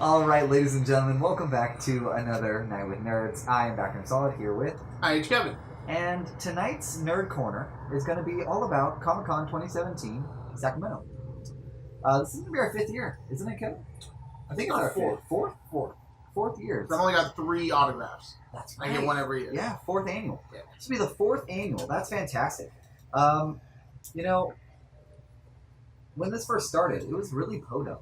Alright, ladies and gentlemen, welcome back to another Night with Nerds. I am Backroomsolid here with IHKevin. And tonight's Nerd Corner is going to be all about Comic Con 2017 Sacramento. This is going to be our 5th year, isn't it, Kevin? I think it's our fourth year. I've only got 3 autographs. That's right. I get one every year. Yeah, 4th annual. Yeah. This will be the 4th annual. That's fantastic. You know, when this first started, it was really podunk.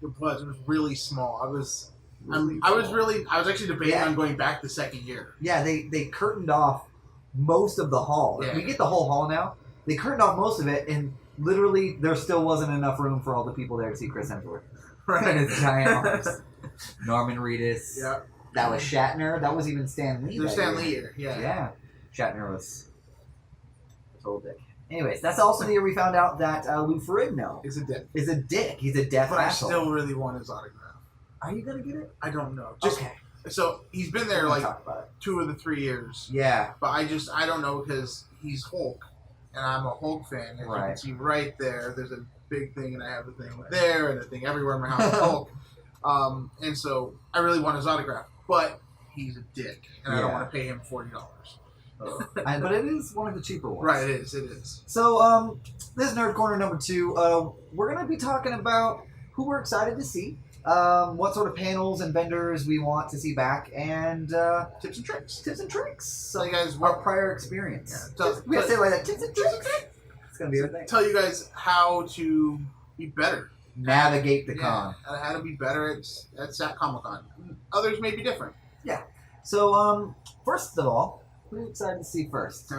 It was really small. I was actually debating on going back the second year. Yeah, they curtained off most of the hall. Yeah. We get the whole hall now. They curtained off most of it, and literally there still wasn't enough room for all the people there to see Chris Hemsworth. Right. And his giant arms. Norman Reedus. Yeah. That was Shatner. That was even Stan Lee. There's Stan Lee here. Yeah. Yeah. Shatner was a total dick. Anyways, that's also the year we found out that Lou Ferrigno is a dick. He's a deaf But asshole. I still really want his autograph. Are you gonna get it? I don't know. Okay. So he's been there like 2 of the 3 years. Yeah. But I don't know because he's Hulk, and I'm a Hulk fan. As you can see right there, there's a big thing, and I have a thing there, and a thing everywhere in my house with Hulk. And so I really want his autograph, but he's a dick, and I don't want to pay him $40. But it is one of the cheaper ones. Right, it is. So, this is Nerd Corner number 2. We're going to be talking about who we're excited to see, what sort of panels and vendors we want to see back, and tips and tricks. So, you guys, our prior experience. Yeah, we have to say it like that. Tips and tricks. It's going to be our thing. Tell you guys how to be better. Navigate the con. How to be better at Sac Comic Con. Others may be different. Yeah. So, first of all, who are you excited to see first?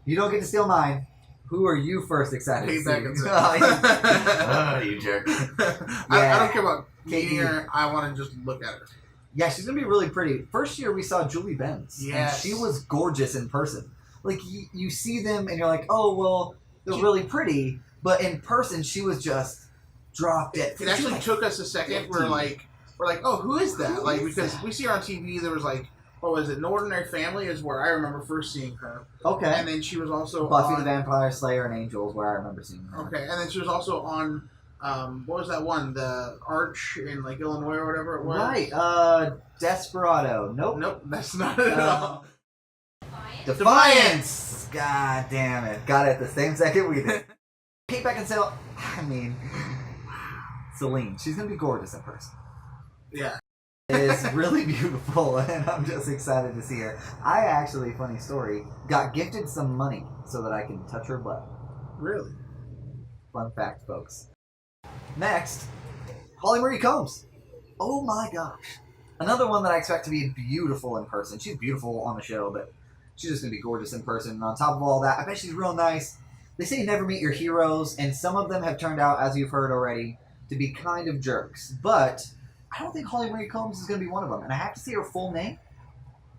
You don't get to steal mine. Who are you first excited to see? Oh, you jerk. I don't care about meeting her. I want to just look at her. Yeah, she's going to be really pretty. First year we saw Julie Benz. Yes. And she was gorgeous in person. Like, you see them and you're like, oh, well, they're really pretty. But in person, she was just drop dead. It actually took us a second. We're like, oh, who is that? Because we see her on TV. There was is it No Ordinary Family is where I remember first seeing her. Okay. And then she was also Buffy the Vampire Slayer and Angels where I remember seeing her. Okay, and then she was also on, what was that one? The Arch in Illinois or whatever it was. Right. Desperado. Nope, that's not it at all. Defiance! God damn it. Got it at the same second we did. Kate Beckinsale, Celine. She's going to be gorgeous in person. Yeah. Is really beautiful, and I'm just excited to see her. I actually, funny story, got gifted some money so that I can touch her butt. Really? Fun fact, folks. Next, Holly Marie Combs. Oh my gosh. Another one that I expect to be beautiful in person. She's beautiful on the show, but she's just going to be gorgeous in person. And on top of all that, I bet she's real nice. They say never meet your heroes, and some of them have turned out, as you've heard already, to be kind of jerks. But I don't think Holly Marie Combs is going to be one of them. And I have to say her full name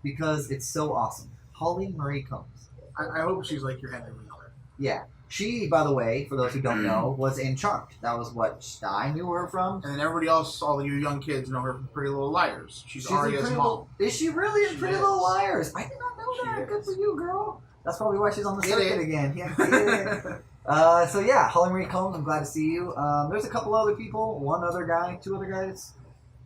because it's so awesome. Holly Marie Combs. I hope she's like your Henry Winkler. Yeah. She, by the way, for those who don't know, was in Charmed. That was what I knew her from. And then everybody else, all you young kids, know her from Pretty Little Liars. She's Arya's mom. Is she really in Pretty Little Liars? I did not know that. Good for you, girl. That's probably why she's on the circuit again. Yeah. So yeah, Holly Marie Combs, I'm glad to see you. There's a couple other people, 2 other guys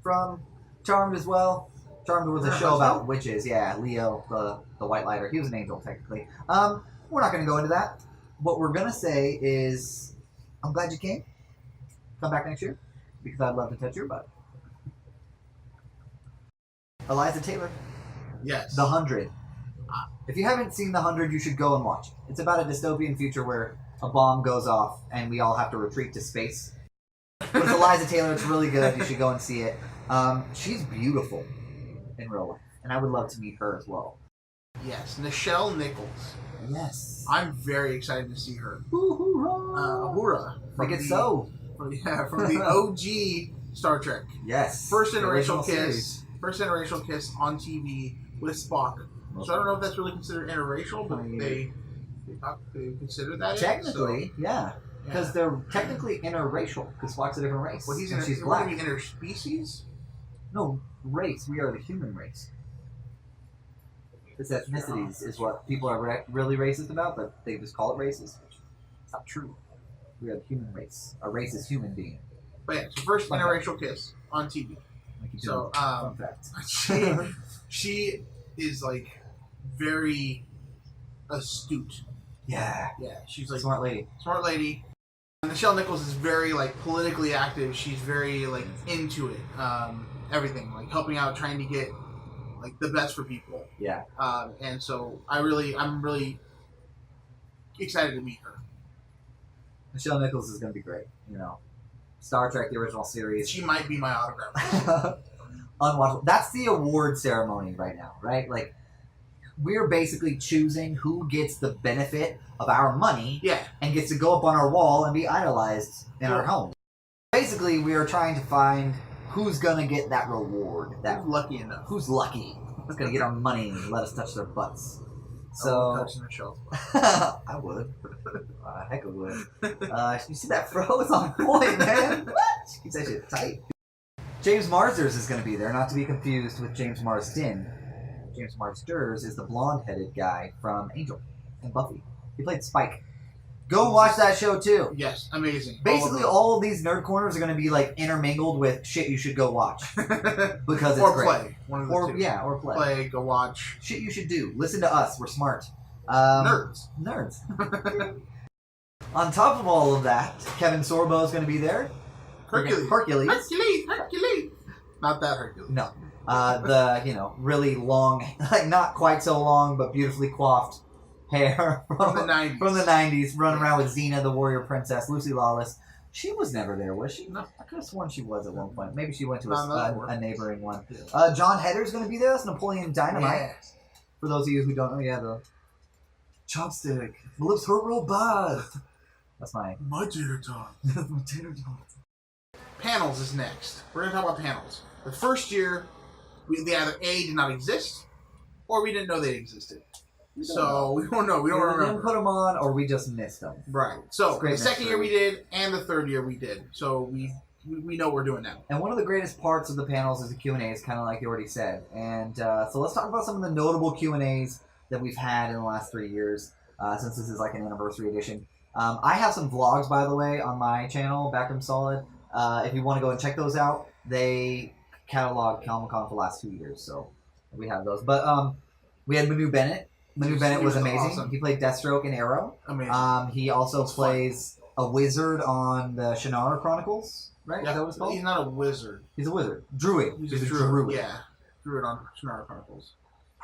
from Charmed as well. Charmed was a show about witches. Yeah, Leo, the White Lighter. He was an angel, technically. We're not going to go into that. What we're going to say is, I'm glad you came. Come back next year, because I'd love to touch your butt. Eliza Taylor. Yes. The 100. If you haven't seen The 100, you should go and watch it. It's about a dystopian future where a bomb goes off and we all have to retreat to space. But it's Eliza Taylor. It's really good. You should go and see it. She's beautiful in real life, and I would love to meet her as well. Yes, Nichelle Nichols. Yes. I'm very excited to see her. Uhura. Make it so. From the OG Star Trek. Yes. First interracial kiss on TV with Spock. So I don't know if that's really considered interracial, but they consider that. Technically, yeah. Because they're technically interracial, because Spock's a different race. Well, she's black. He's interspecies? No, race. We are the human race. This ethnicities is what people are really racist about, but they just call it racist. It's not true. We are the human race. A race is human being. But yeah, so first interracial kiss on TV. So, fun fact. she is like very astute. Yeah. Yeah, she's like Smart lady. Smart lady. Nichelle Nichols is very like politically active. She's very like into it. Everything like helping out, trying to get like the best for people. Yeah. And so I'm really excited to meet her. Nichelle Nichols is going to be great. You know, Star Trek, the original series. She might be my autograph. Unwatchable. That's the award ceremony right now, right? Like, we're basically choosing who gets the benefit of our money and gets to go up on our wall and be idolized in our home. Basically, we are trying to find who's going to get that reward. Who's lucky enough. Who's lucky. Who's going to get our money and let us touch their butts. So, I would. Heck, I would. You see that fro? It's on point, man. What? Keeps that shit tight. James Marsters is going to be there, not to be confused with James Marsden. James Marsters is the blonde-headed guy from Angel and Buffy. He played Spike. Go watch that show too. Yes, amazing. Basically, all of these nerd corners are going to be like intermingled with shit you should go watch because it's or great. Play. One of the two. Yeah, or play. Play. Go watch. Shit you should do. Listen to us. We're smart. Nerds. On top of all of that, Kevin Sorbo is going to be there. Hercules. Not that Hercules. No. The really long, like not quite so long, but beautifully coiffed hair from the 90s. From the 90s, running around with Xena, the warrior princess, Lucy Lawless. She was never there, was she? No. I could have sworn she was at one point. Maybe she went to a neighboring one. John Hedder's going to be there. That's Napoleon Dynamite. Yeah. For those of you who don't know, the chopstick. My lips hurt real bad. That's my tater tot. My tater tot. Panels is next. We're going to talk about panels. The first year, they either A, did not exist, or we didn't know they existed. So we don't know. We don't remember. We didn't put them on, or we just missed them. Right. So the second year we did, and the third year we did. So we know what we're doing now. And one of the greatest parts of the panels is the Q&As, kind of like you already said. And so let's talk about some of the notable Q&As that we've had in the last 3 years, since this is like an anniversary edition. I have some vlogs, by the way, on my channel, Backroomsolid. If you want to go and check those out, they catalog Comic Con for the last 2 years, so we have those. But we had Manu Bennett. Manu Bennett was amazing. Awesome. He played Deathstroke in Arrow. Amazing. He also plays a wizard on the Shannara Chronicles, right? Yeah, is that what it's called? He's not a wizard. He's a wizard. Druid. He's a druid. Yeah. Druid on Shannara Chronicles.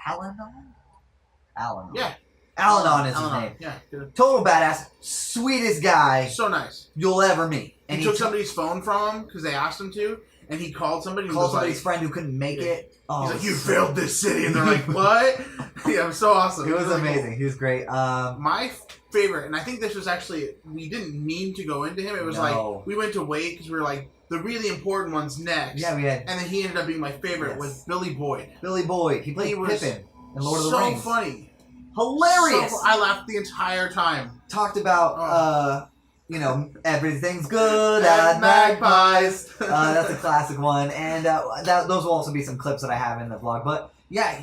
Al-Anon? Yeah. Al-Anon is his name. Yeah. Good. Total badass. Sweetest guy. So nice. You'll ever meet. And he took somebody's phone from him because they asked him to. And he called somebody. Called somebody's friend who couldn't make it. Oh, he's like, "You failed this city," and they're like, "What?" Yeah, it was so awesome. He was really amazing. Cool. He was great. My favorite, and I think this was actually we didn't mean to go into him. It was like we went to wait because we were like the really important one's next. Yeah, we had. And then he ended up being my favorite with Billy Boyd. Billy Boyd. He played Pippin in Lord of the Rings. So funny. Hilarious. I laughed the entire time. Talked about. Everything's good at Magpies. That's a classic one. And those will also be some clips that I have in the vlog. But, yeah,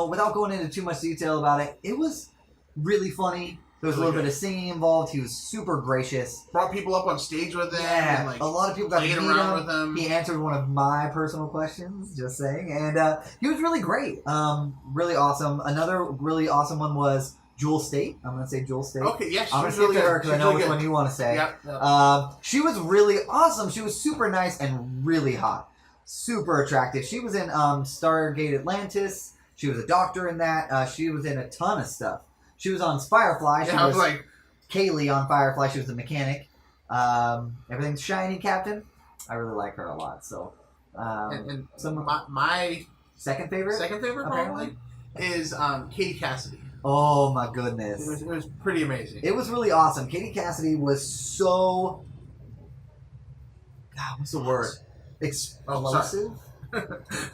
without going into too much detail about it, it was really funny. There was a little bit of singing involved. He was super gracious. Brought people up on stage with him. Yeah, and, a lot of people got to meet around with him. He answered one of my personal questions, just saying. And he was really great. Really awesome. Another really awesome one was Jewel Staite. I'm going to say Jewel Staite. Okay, yes. I'm going to skip to her because I know which one you want to say. Yep. She was really awesome. She was super nice and really hot. Super attractive. She was in Stargate Atlantis. She was a doctor in that. She was in a ton of stuff. She was on Firefly. She was like Kaylee on Firefly. She was the mechanic. Everything's shiny, Captain. I really like her a lot. So, and my second favorite probably is Katie Cassidy. Oh my goodness. It was pretty amazing. It was really awesome. Katie Cassidy was so... God, what's the word? Explosive?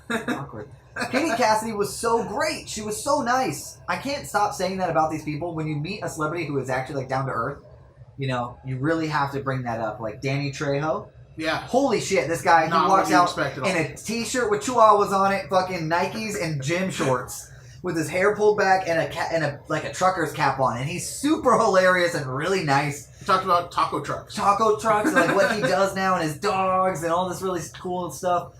Awkward. Katie Cassidy was so great. She was so nice. I can't stop saying that about these people. When you meet a celebrity who is actually like down to earth, you really have to bring that up. Like Danny Trejo. Yeah. Holy shit, this guy, he walks out in a t-shirt with chihuahuas on it, fucking Nikes and gym shorts. With his hair pulled back and a trucker's cap on, and he's super hilarious and really nice. We talked about taco trucks, and like what he does now, and his dogs, and all this really cool stuff.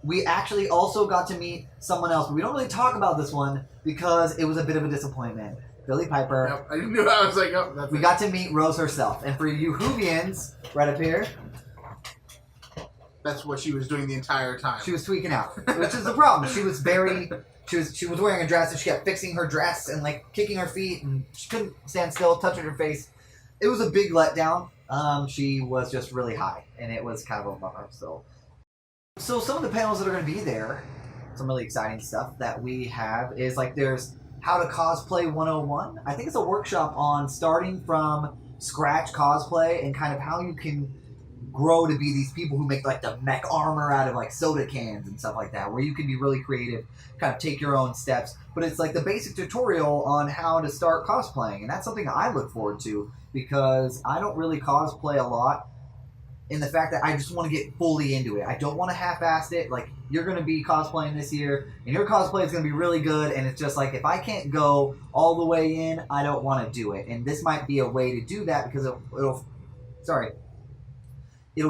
We actually also got to meet someone else, but we don't really talk about this one because it was a bit of a disappointment. Billy Piper. Yep, I knew. I was like, oh, that's we got to meet Rose herself, and for you Whovians, right up here, that's what she was doing the entire time. she was tweaking out, which is the problem. She was very. She was wearing a dress, and she kept fixing her dress and like kicking her feet, and she couldn't stand still, touching her face. It was a big letdown. She was just really high, and it was kind of a bummer. So some of the panels that are going to be there, some really exciting stuff that we have is like there's How to Cosplay 101. I think it's a workshop on starting from scratch cosplay and kind of how you can grow to be these people who make like the mech armor out of like soda cans and stuff like that, where you can be really creative, kind of take your own steps. But it's like the basic tutorial on how to start cosplaying, and that's something I look forward to because I don't really cosplay a lot in the fact that I just want to get fully into it. I don't want to half-ass it. Like, you're going to be cosplaying this year, and your cosplay is going to be really good, and it's just like, if I can't go all the way in, I don't want to do it. And this might be a way to do that because it'll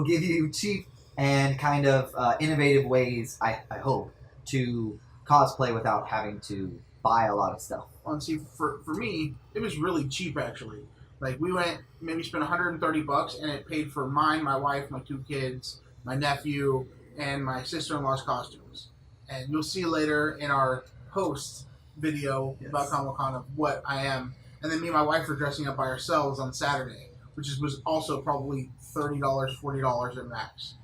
give you cheap and kind of innovative ways, I hope, to cosplay without having to buy a lot of stuff. Well, and see, for me, it was really cheap, actually. Like, we went, maybe spent $130, and it paid for mine, my wife, my 2 kids, my nephew, and my sister-in-law's costumes. And you'll see later in our post video about Comic-Con of what I am. And then me and my wife were dressing up by ourselves on Saturday, which was also probably $30, $40 at max.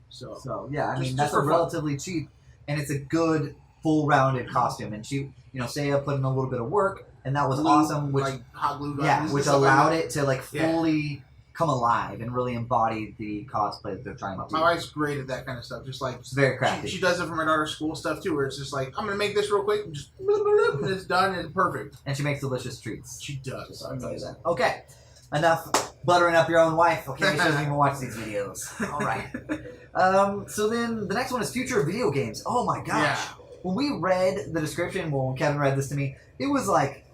So yeah, I mean, that's a relatively cheap, and it's a good, full-rounded costume. And she, Saya put in a little bit of work, and that was awesome. Which, like hot glue guns. Yeah, which allowed it to like fully come alive and really embody the cosplay that they're trying to do. My wife's great at that kind of stuff. Just like it's very crafty. She does it for my daughter's school stuff too, where it's just like, I'm gonna make this real quick, and just bloop, bloop, bloop, and it's done, and it's perfect. And she makes delicious treats. She does. So I'll tell you that. Okay, enough buttering up your own wife. Okay, she doesn't even watch these videos. All right. So then the next one is future of video games. Oh my gosh. Yeah. When we read the description, when Kevin read this to me, it was like,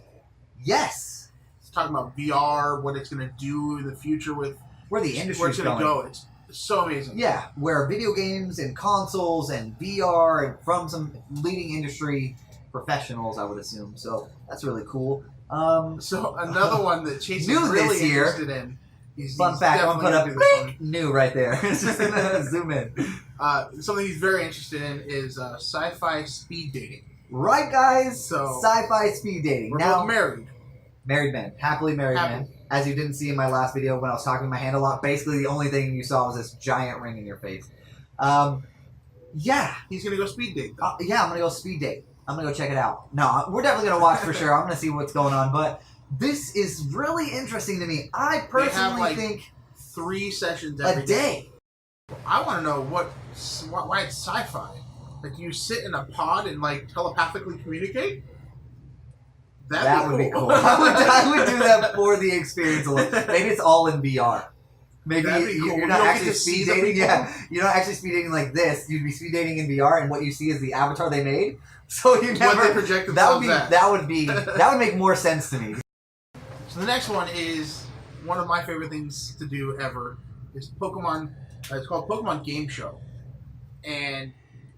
yes. It's talking about VR, what it's going to do in the future with where the industry's where it's going. Go. It's so amazing. Yeah, where video games and consoles and VR and from some leading industry professionals, I would assume. So that's really cool. So another one that Chase is new really this year. interested in. Fun fact, I'm going to put up new right there. Just gonna zoom in. Something he's very interested in is sci-fi speed dating. Right, guys? So sci-fi speed dating. We're now, both married. Married men. Happily married men. As you didn't see in my last video when I was talking my hand a lot, basically the only thing you saw was this giant ring in your face. Yeah. He's going to go speed date, though. Yeah, I'm going to go speed date. I'm going to go check it out. No, we're definitely going to watch for sure. I'm going to see what's going on, but this is really interesting to me. I personally think 3 sessions every day. I want to know why it's sci-fi. Like, you sit in a pod and like telepathically communicate? That would be cool. I would do that for the experience alone. Maybe it's all in VR. Maybe you're not actually speed dating. Yeah, you're not actually speed dating like this. You'd be speed dating in VR, and what you see is the avatar they made. So you never. What they project themselves at. That would make more sense to me. So the next one is one of my favorite things to do ever. Is Pokemon. It's called Pokemon Game Show, and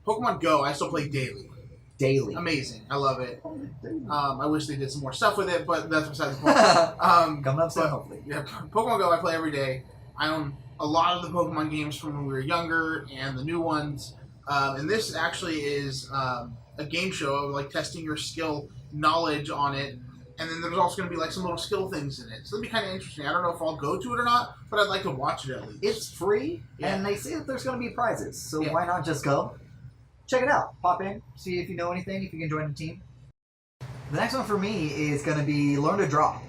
Pokemon Go. I still play daily. Daily. Amazing. I love it. I wish they did some more stuff with it, but that's besides the point. Coming up soon, hopefully. Yeah, Pokemon Go I play every day. I own a lot of the Pokemon games from when we were younger and the new ones. And this actually is a game show of like testing your skill knowledge on it. And then there's also going to be like some little skill things in it. So it'll be kind of interesting. I don't know if I'll go to it or not, but I'd like to watch it at least. It's free, and they say that there's going to be prizes. So why not just go? Check it out. Pop in, see if you know anything, if you can join the team. The next one for me is going to be learn to draw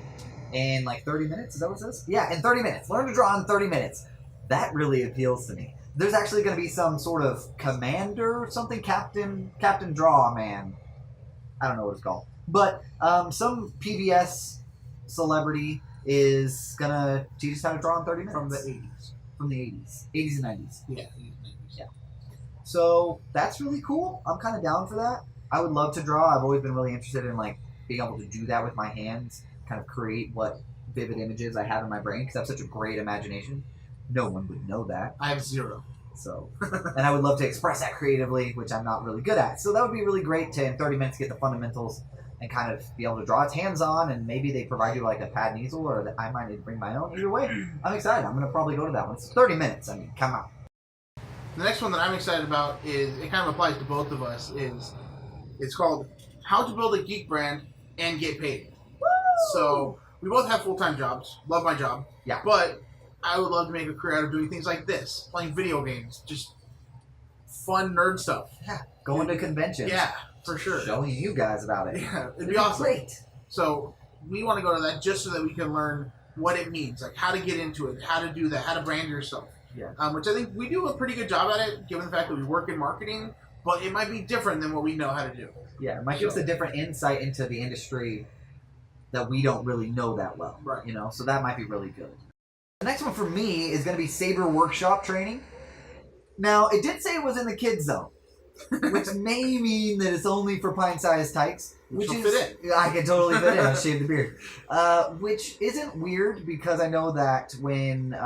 in like 30 minutes. Is that what it says? Yeah, in 30 minutes. Learn to draw in 30 minutes. That really appeals to me. There's actually going to be some sort of commander or something, Captain Draw Man. I don't know what it's called. But some PBS celebrity is going to teach us how to draw in 30 minutes. From the 80s. From the 80s. 80s and 90s. Yeah. So that's really cool. I'm kind of down for that. I would love to draw. I've always been really interested in like being able to do that with my hands, kind of create what vivid images I have in my brain because I have such a great imagination. No one would know that. I have 0. So, and I would love to express that creatively, which I'm not really good at. So that would be really great to, in 30 minutes, get the fundamentals and kind of be able to draw. It's hands-on, and maybe they provide you like a pad and easel, or I might need to bring my own. Either way, I'm excited. I'm going to probably go to that one. It's 30 minutes. I mean, come on. The next one that I'm excited about is, it kind of applies to both of us, it's called How to Build a Geek Brand and Get Paid. Woo! So, we both have full-time jobs. Love my job. Yeah. But I would love to make a career out of doing things like this. Playing video games. Just fun nerd stuff. Yeah. Going to conventions. Yeah, for sure. Showing you guys about it. Yeah, it'd be awesome. Great. So, we want to go to that just so that we can learn what it means. Like, how to get into it. How to do that. How to brand yourself. Yeah. Which I think we do a pretty good job at it, given the fact that we work in marketing. But it might be different than what we know how to do. Yeah, it might give us a different insight into the industry that we don't really know that well. Right. You know, so that might be really good. The next one for me is going to be Saber Workshop training. Now, it did say it was in the kids zone, which may mean that it's only for pint-sized tykes. Which is, fit in. I can totally fit in. I shaved the beard. Which isn't weird because I know that when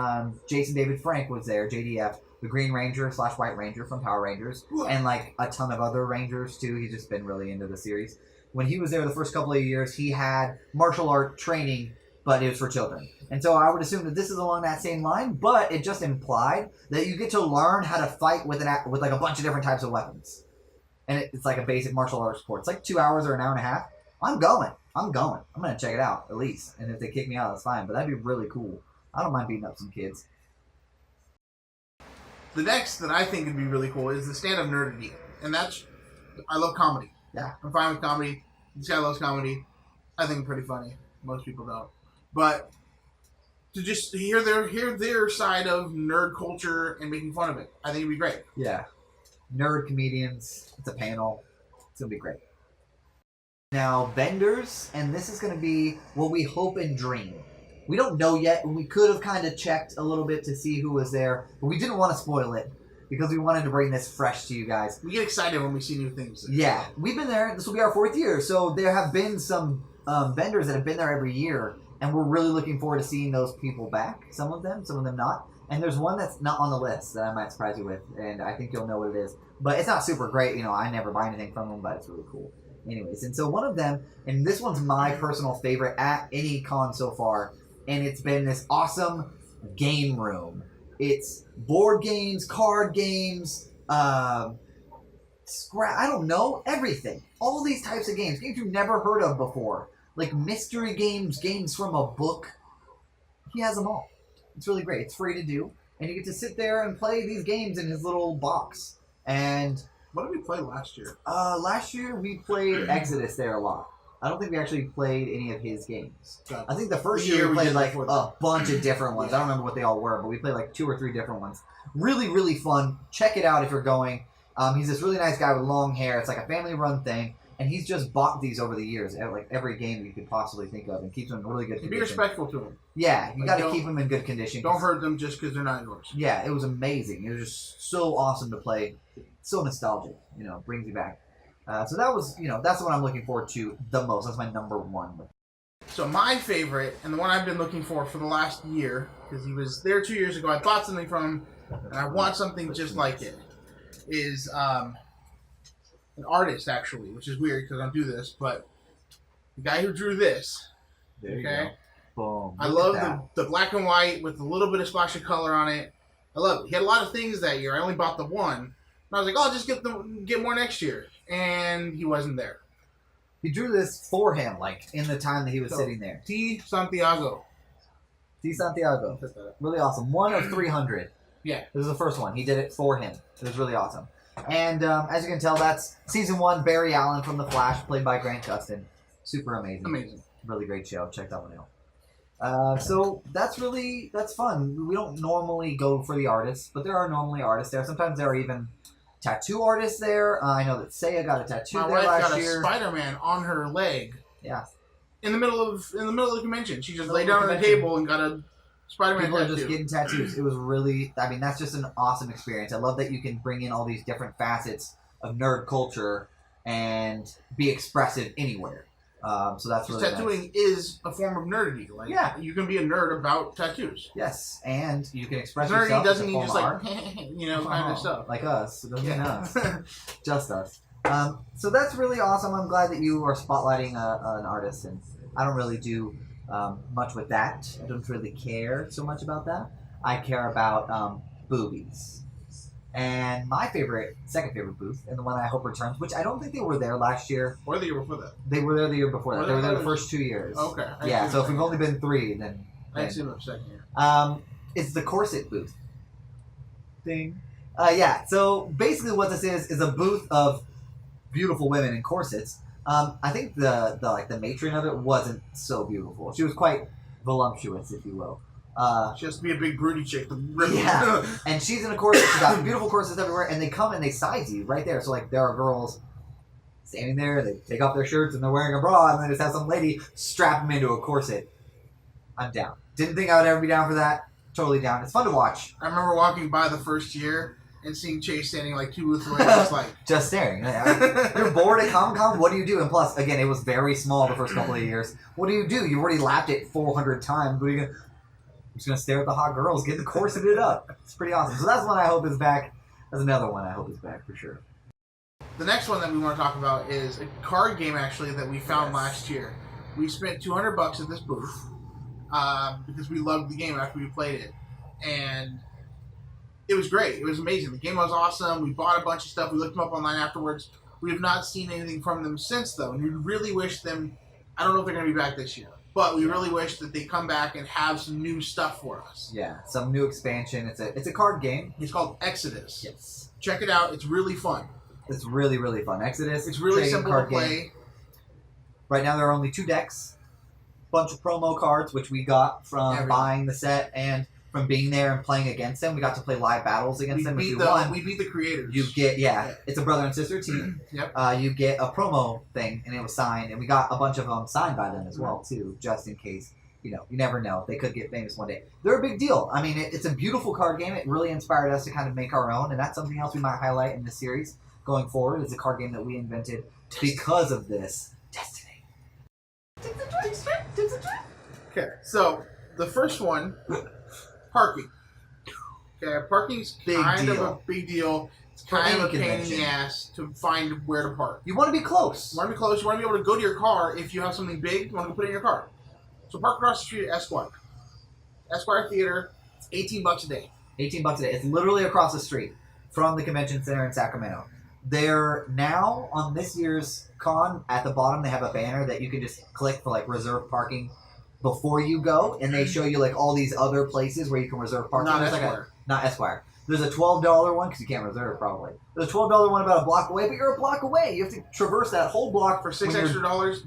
Jason David Frank was there, JDF, the Green Ranger / White Ranger from Power Rangers, and like a ton of other Rangers too. He's just been really into the series. When he was there the first couple of years, he had martial art training, but it was for children. And so I would assume that this is along that same line, but it just implied that you get to learn how to fight with like a bunch of different types of weapons. And it's like a basic martial arts sport. It's like 2 hours or an hour and a half. I'm going. I'm going to check it out, at least. And if they kick me out, that's fine. But that'd be really cool. I don't mind beating up some kids. The next that I think would be really cool is the stand-up nerdity. And that's, I love comedy. Yeah. I'm fine with comedy. This guy loves comedy. I think I'm pretty funny. Most people don't. But to just hear their side of nerd culture and making fun of it, I think it'd be great. Yeah. Nerd comedians. It's a panel. It's going to be great. Now, vendors, and this is going to be what we hope and dream. We don't know yet, and we could have kind of checked a little bit to see who was there, but we didn't want to spoil it because we wanted to bring this fresh to you guys. We get excited when we see new things. Yeah, we've been there. This will be our 4th year, so there have been some vendors that have been there every year, and we're really looking forward to seeing those people back. Some of them not. And there's one that's not on the list that I might surprise you with, and I think you'll know what it is. But it's not super great. You know, I never buy anything from them, but it's really cool. Anyways, and so one of them, and this one's my personal favorite at any con so far, and it's been this awesome game room. It's board games, card games, I don't know, everything. All these types of games you've never heard of before. Like mystery games, games from a book. He has them all. It's really great. It's free to do. And you get to sit there and play these games in his little box. And what did we play last year? Last year we played Exodus there a lot. I don't think we actually played any of his games. Gotcha. I think the first year we played like a bunch of different ones. I don't remember what they all were, but we played like 2 or 3 different ones. Really, really fun. Check it out if you're going. He's this really nice guy with long hair. It's like a family-run thing. And he's just bought these over the years, like every game you could possibly think of, and keeps them in really good condition. Be respectful to them. Yeah, you got to keep them in good condition. Don't hurt them just because they're not yours. Yeah, it was amazing. It was just so awesome to play. So nostalgic, brings you back. So that was, that's what I'm looking forward to the most. That's my number one. So my favorite, and the one I've been looking for the last year, because he was there 2 years ago, I bought something from him, and I want something just like it, is an artist, actually, which is weird because I don't do this, but the guy who drew this, there you go. Boom. I love the black and white with a little bit of splash of color on it. I love it. He had a lot of things that year. I only bought the one. And I was like, oh, I'll just get more next year. And he wasn't there. He drew this for him, like, in the time that he was sitting there. T. Santiago. Really awesome. 1 of 300. Yeah. This is the first one. He did it for him. It was really awesome. And as you can tell, that's Season 1, Barry Allen from The Flash, played by Grant Gustin. Super amazing. Amazing. Really great show. Check that one out. So that's fun. We don't normally go for the artists, but there are normally artists there. Sometimes there are even tattoo artists there. I know that Seiya got a tattoo there last year. My wife got a Spider-Man on her leg. Yeah. In the middle of the convention. She just laid down on the table and got a Spider-Man People tattoo. are just getting tattoos. It was really, that's just an awesome experience. I love that you can bring in all these different facets of nerd culture and be expressive anywhere. So that's really tattooing nice. is a form of nerdity. Like, yeah, you can be a nerd about tattoos. Yes, and you can express nerdy yourself. Doesn't mean as a just form like of art. kind of stuff. Like us. It doesn't mean us. Just us. So that's really awesome. I'm glad that you are spotlighting an artist, and I don't really do much with that. I don't really care so much about that. I care about boobies. And my second favorite booth, and the one I hope returns, which I don't think they were there last year. Or the year before that. They were there the year before that. They were there the first 2 years. Okay. Yeah, so if we've only been 3, then... I see them second year. It's the Corset Booth thing. Yeah, so basically what this is a booth of beautiful women in corsets. I think the matron of it wasn't so beautiful. She was quite voluptuous, if you will. She has to be a big broody chick. Yeah, and she's in a corset. She's got beautiful corsets everywhere, and they come and they size you right there. So like there are girls standing there, they take off their shirts and they're wearing a bra, and then just have some lady strap them into a corset. I'm down. Didn't think I would ever be down for that. Totally down. It's fun to watch. I remember walking by the first year and seeing Chase standing like 2 booths away, just like just staring. You're bored at Comic Con. What do you do? And plus, again, it was very small the first couple of years. What do? You already lapped it 400 times. What are you gonna? I'm just gonna stare at the hot girls, get the corseted up. It's pretty awesome. So that's one I hope is back. That's another one I hope is back for sure. The next one that we want to talk about is a card game actually that we found last year. We spent $200 at this booth because we loved the game after we played it, and it was great. It was amazing. The game was awesome. We bought a bunch of stuff. We looked them up online afterwards. We have not seen anything from them since though, and we really wish them. I don't know if they're going to be back this year. But we really wish that they come back and have some new stuff for us. Yeah, some new expansion. It's a card game. It's called Exodus. Yes. Check it out. It's really fun. It's really, really fun. Exodus. It's really simple to play. Game. Right now there are only 2 decks. Bunch of promo cards, which we got from buying the set and from being there and playing against them. We got to play live battles against them. If you won, we beat the creators. You get it's a brother and sister team. Yep. You get a promo thing, and it was signed, and we got a bunch of them signed by them as well too, just in case. You never know. They could get famous one day. They're a big deal. I mean, it's a beautiful card game. It really inspired us to kind of make our own, and that's something else we might highlight in this series going forward. It's a card game that we invented because of this. Destiny. Okay, so the first one, parking. Okay, parking's kind of a big deal. It's kind of a pain in the ass to find where to park. You want to be close. You want to be close. You want to be able to go to your car if you have something big. You want to put it in your car. So park across the street at Esquire. Esquire Theater. It's $18 a day. $18 a day. It's literally across the street from the convention center in Sacramento. They're now on this year's con. At the bottom, they have a banner that you can just click for like reserve parking before you go, and they show you like all these other places where you can reserve parking. Not Esquire. Not Esquire. There's a $12 one because you can't reserve probably. There's a $12 one about a block away, but you're a block away. You have to traverse that whole block for $6 extra.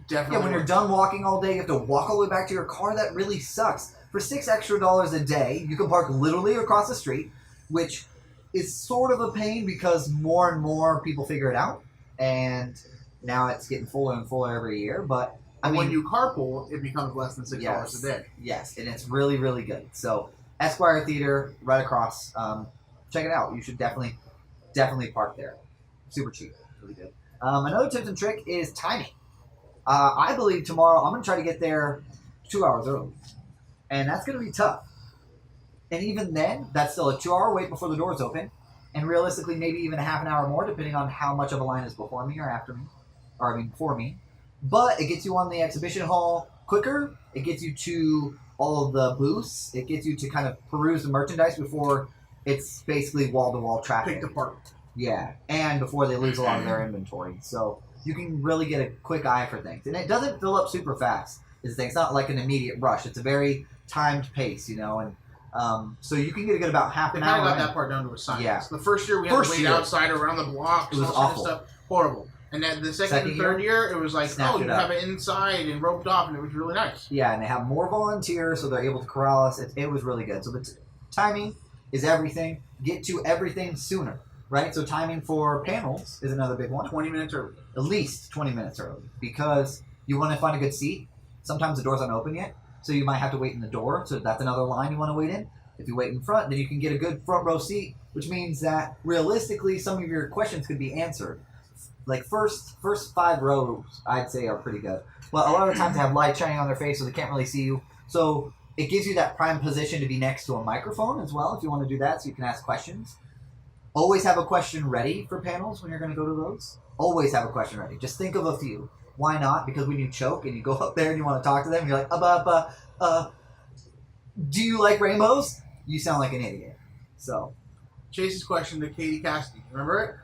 Definitely. Yeah, when you're done walking all day, you have to walk all the way back to your car. That really sucks. For $6 extra a day, you can park literally across the street, which is sort of a pain because more and more people figure it out, and now it's getting fuller and fuller every year. But I mean, when you carpool, it becomes less than $6 a day. Yes, and it's really, really good. So Esquire Theater, right across. Check it out. You should definitely park there. Super cheap. Really good. Another tip and trick is timing. I believe tomorrow I'm going to try to get there 2 hours early. And that's going to be tough. And even then, that's still a 2-hour wait before the doors open. And realistically, maybe even a half an hour more, depending on how much of a line is before me or after me. Or, I mean, before me. But it gets you on the exhibition hall quicker. It gets you to all of the booths. It gets you to kind of peruse the merchandise before it's basically wall-to-wall traffic. Picked apart. Yeah, and before they lose a lot of their inventory. So you can really get a quick eye for things. And it doesn't fill up super fast. It's not like an immediate rush. It's a very timed pace, and so you can get about half an hour. I got that part down to a science. Yeah. The first year we had to wait outside around the block. It was awful. Stuff. Horrible. And then the second and third year, it was like, you have it inside and roped off, and it was really nice. Yeah, and they have more volunteers, so they're able to corral us. It was really good. So the timing is everything. Get to everything sooner, right? So timing for panels is another big one. 20 minutes early. At least 20 minutes early, because you want to find a good seat. Sometimes the doors aren't open yet, so you might have to wait in the door. So that's another line you want to wait in. If you wait in front, then you can get a good front row seat, which means that realistically some of your questions could be answered like first 5 rows, I'd say are pretty good. But a lot of times they have light shining on their face, so they can't really see you. So it gives you that prime position to be next to a microphone as well, if you want to do that, so you can ask questions. Always have a question ready for panels when you're going to go to those. Always have a question ready. Just think of a few. Why not? Because when you choke and you go up there and you want to talk to them, you're like, do you like rainbows? You sound like an idiot. So, Chase's question to Katie Cassidy. Remember it?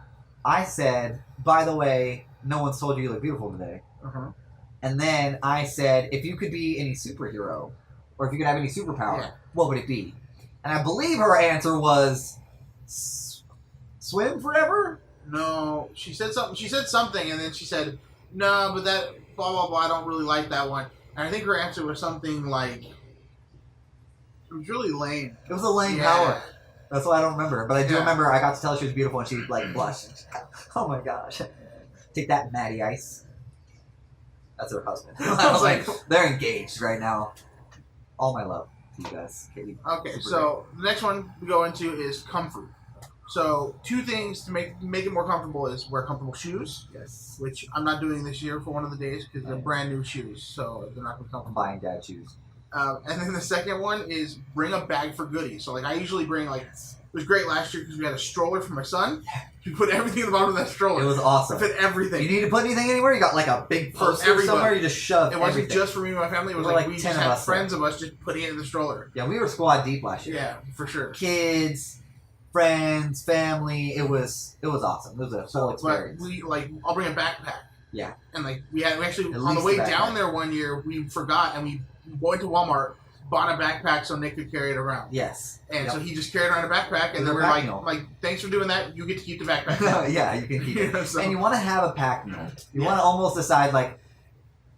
I said, by the way, no one's told you look beautiful today. And then I said, if you could be any superhero, or if you could have any superpower, what would it be? And I believe her answer was swim forever? No, she said something. She said something, and then she said, no, but that blah, blah, blah, I don't really like that one. And I think her answer was something like, it was really lame. It was a lame power. That's why I don't remember. But I do remember I got to tell her she was beautiful and she like blushed. Oh my gosh. Take that, Matty Ice. That's her husband. I was like, they're engaged right now. All my love to you guys. Katie. Okay, so the next one we go into is comfort. So 2 things to make it more comfortable is wear comfortable shoes. Yes. Which I'm not doing this year for one of the days because they're brand new shoes, so they're not going to be comfortable. I'm buying dad shoes. And then the second one is bring a bag for goodies. So like I usually bring like, it was great last year because we had a stroller for my son. You put everything in the bottom of that stroller. It was awesome. It fit everything. You need to put anything anywhere? You got like a big poster somewhere? You just shove It wasn't everything. just for me and my family. It was like we just had friends of us just putting it in the stroller. Yeah, we were squad deep last year. Yeah, for sure. Kids, friends, family. It was awesome. It was a full experience. But I'll bring a backpack. Yeah. And we actually on the way down there one year we forgot and we went to Walmart, bought a backpack so Nick could carry it around. Yes. And so he just carried around a backpack, and then we're like, thanks for doing that. You get to keep the backpack. Yeah, you can keep it. So, and you want to have a pack mule. You want to almost decide like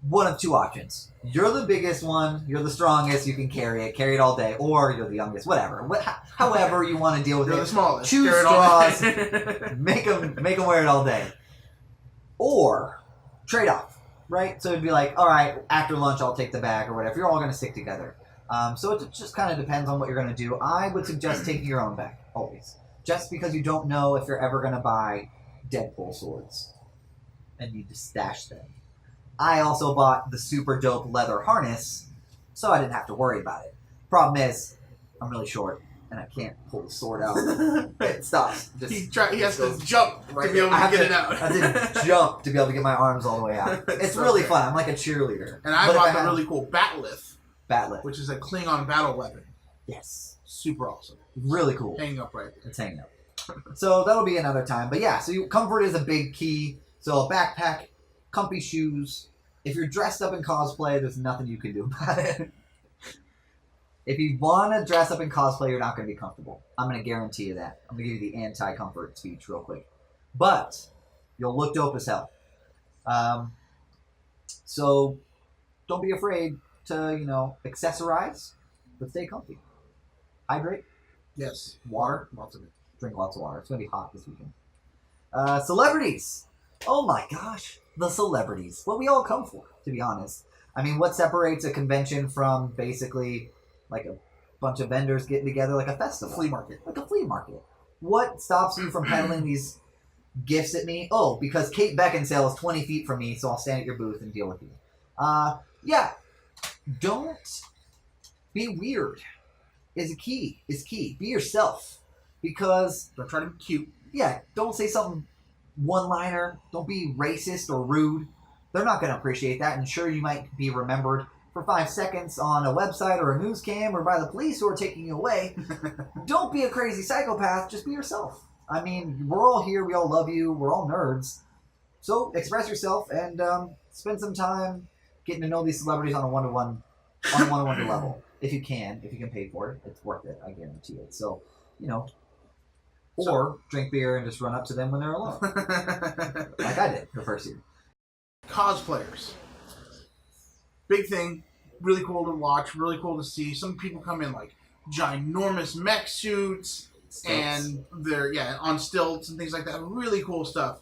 one of 2 options. You're the biggest one. You're the strongest. You can carry it all day, or you're the youngest. Whatever. However you want to deal with you're it. The smallest. Choose straws. make them wear it all day. Or trade off, right? So it'd be like, all right, after lunch I'll take the bag or whatever. You're all going to stick together. So it just kind of depends on what you're going to do. I would suggest taking your own bag, always. Just because you don't know if you're ever going to buy Deadpool swords and need to stash them. I also bought the super dope leather harness, so I didn't have to worry about it. Problem is, I'm really short, and I can't pull the sword out. It stops. He has to jump to be able to get it out. I did jump to be able to get my arms all the way out. It's really fun. I'm like a cheerleader. And I bought the really cool batleth. Which is a Klingon battle weapon. Yes. Super awesome. Really cool. Hanging up right there. It's hanging up. So that'll be another time. But yeah, so comfort is a big key. So a backpack, comfy shoes. If you're dressed up in cosplay, there's nothing you can do about it. If you want to dress up in cosplay, you're not going to be comfortable. I'm going to guarantee you that. I'm going to give you the anti-comfort speech real quick. But you'll look dope as hell. So don't be afraid to, accessorize, but stay comfy. Hydrate. Yes. Water. Lots of it. Drink lots of water. It's going to be hot this weekend. Celebrities. Oh my gosh. The celebrities. What we all come for, to be honest. I mean, what separates a convention from basically like a bunch of vendors getting together like a festival? Flea market. Like a flea market. What stops you from peddling these gifts at me? Oh, because Kate Beckinsale is 20 feet from me, so I'll stand at your booth and deal with you. Yeah. Don't be weird. Is key. Be yourself. Because don't try to be cute. Yeah, don't say something one-liner. Don't be racist or rude. They're not going to appreciate that. And sure, you might be remembered for 5 seconds on a website or a news cam or by the police who are taking you away. Don't be a crazy psychopath. Just be yourself. I mean, we're all here. We all love you. We're all nerds. So express yourself and spend some time getting to know these celebrities on a one-to-one level. If you can pay for it, it's worth it. I guarantee it. So, or drink beer and just run up to them when they're alone. Like I did the first year. Cosplayers. Big thing. Really cool to watch. Really cool to see. Some people come in like ginormous mech suits. And they're, on stilts and things like that. Really cool stuff.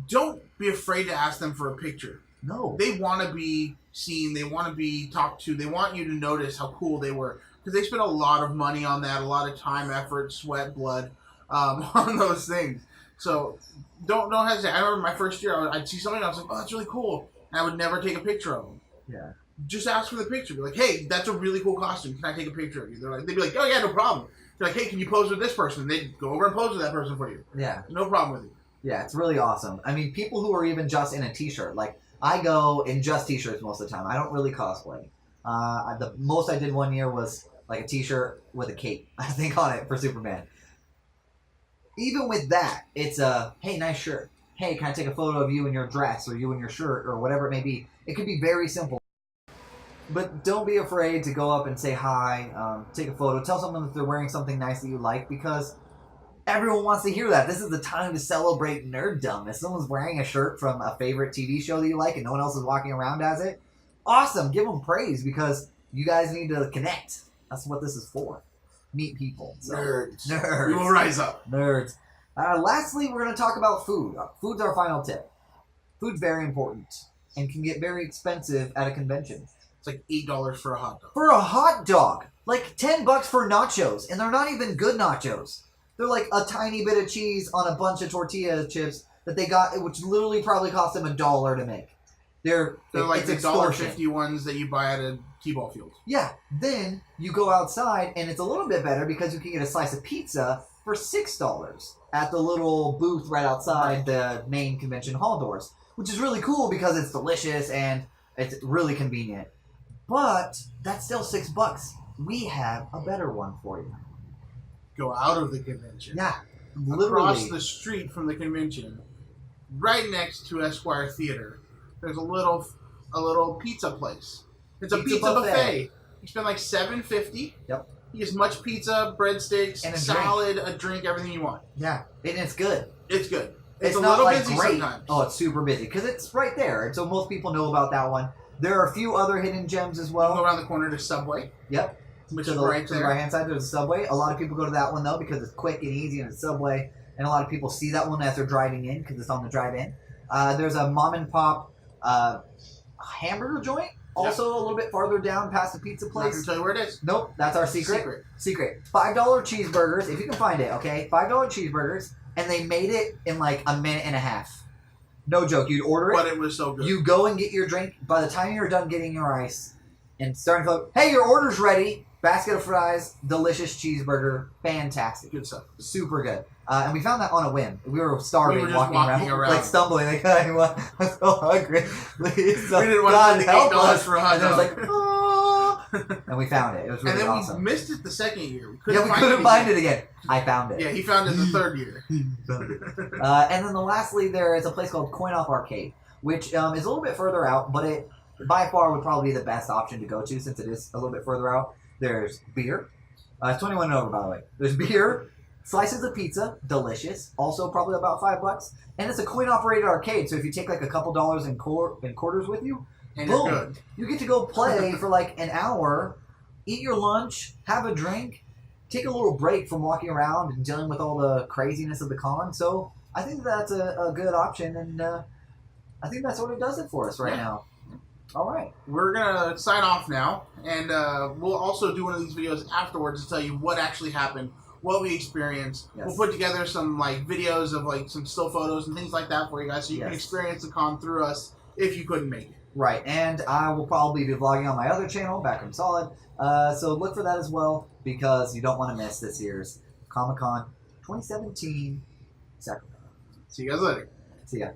Don't be afraid to ask them for a picture. No. They want to be seen. They want to be talked to. They want you to notice how cool they were. Because they spent a lot of money on that. A lot of time, effort, sweat, blood on those things. So don't hesitate. I remember my first year, I'd see something, and I was like, oh, that's really cool. And I would never take a picture of them. Yeah. Just ask for the picture. Be like, hey, that's a really cool costume. Can I take a picture of you? They'd be like, oh yeah, no problem. They're like, hey, can you pose with this person? And they'd go over and pose with that person for you. Yeah. No problem with it. Yeah, it's really awesome. I mean, people who are even just in a t-shirt. Like, I go in just t-shirts most of the time. I don't really cosplay. The most I did one year was like a t-shirt with a cape, I think, on it for Superman. Even with that, it's a, hey, nice shirt. Hey, can I take a photo of you in your dress or you in your shirt or whatever it may be? It could be very simple. But don't be afraid to go up and say hi, take a photo, tell someone that they're wearing something nice that you like, because everyone wants to hear that. This is the time to celebrate nerddom. If someone's wearing a shirt from a favorite TV show that you like and no one else is walking around as it, awesome. Give them praise, because you guys need to connect. That's what this is for. Meet people. So, Nerds. We will rise up. Nerds. Lastly, we're going to talk about food. Food's our final tip. Food's very important and can get very expensive at a convention. It's like $8 for a hot dog. For a hot dog! Like $10 for nachos, and they're not even good nachos. They're like a tiny bit of cheese on a bunch of tortilla chips that they got, which literally probably cost them $1 to make. They're like it's the extortion. $1.50 ones that you buy at a T-ball field. Yeah. Then you go outside, and it's a little bit better because you can get a slice of pizza for $6 at the little booth right outside the main convention hall doors, which is really cool because it's delicious and it's really convenient. But that's still $6. We have a better one for you. Go out of the convention. Yeah, literally. Across the street from the convention, right next to Esquire Theater, there's a little pizza place. It's a pizza buffet. You spend like $7.50. Yep. You get as much pizza, breadsticks, and a salad, drink. A drink, everything you want. Yeah, and it's good. It's good. It's a not little like busy great. sometimes. Oh, it's super busy because it's right there, and so most people know about that one. There are a few other hidden gems as You well. go around the corner to Subway. Yep. Which to is the right there. right hand side, there's a Subway. A lot of people go to that one though because it's quick and easy and it's Subway, and a lot of people see that one as they're driving in because it's on the drive-in. There's a mom and pop hamburger joint, also a little bit farther down past the pizza I'm not place. going to tell you where it is. Nope, that's our secret. Secret. $5 cheeseburgers, if you can find it, okay? $5 cheeseburgers, and they made it in like a minute and a half. No joke. You'd order it. But it was so good. You go and get your drink. By the time you're done getting your ice and starting to go, hey, your order's ready. Basket of fries, delicious cheeseburger, fantastic. Good stuff. Super good. And we found that on a whim. We were starving, We were just walking around. like stumbling. Like, I'm so hungry. Please, We didn't want God to pay help $8 us. for a hot And it was dog. like, oh. And we found it. It was really And then awesome. we missed it the second year. We We couldn't find it again. I found it. Yeah, he found it the third year. And then lastly, there is a place called Coin Op Arcade, which is a little bit further out, but it by far would probably be the best option to go to since it is a little bit further out. There's beer. It's 21 and over, by the way. There's beer, slices of pizza, delicious, also probably about $5. And it's a coin-operated arcade, so if you take like a couple dollars in quarters with you, And boom, you're good. you get to go play for like an hour, eat your lunch, have a drink, take a little break from walking around and dealing with all the craziness of the con. So I think that's a good option, and I think that's what it does it for us right now. All right. We're going to sign off now, and we'll also do one of these videos afterwards to tell you what actually happened, what we experienced. Yes. We'll put together some like videos of like some still photos and things like that for you guys so you can experience the con through us if you couldn't make it. Right, and I will probably be vlogging on my other channel, Backroomsolid, so look for that as well, because you don't want to miss this year's Comic Con 2017 Sacramento. See you guys later. See ya.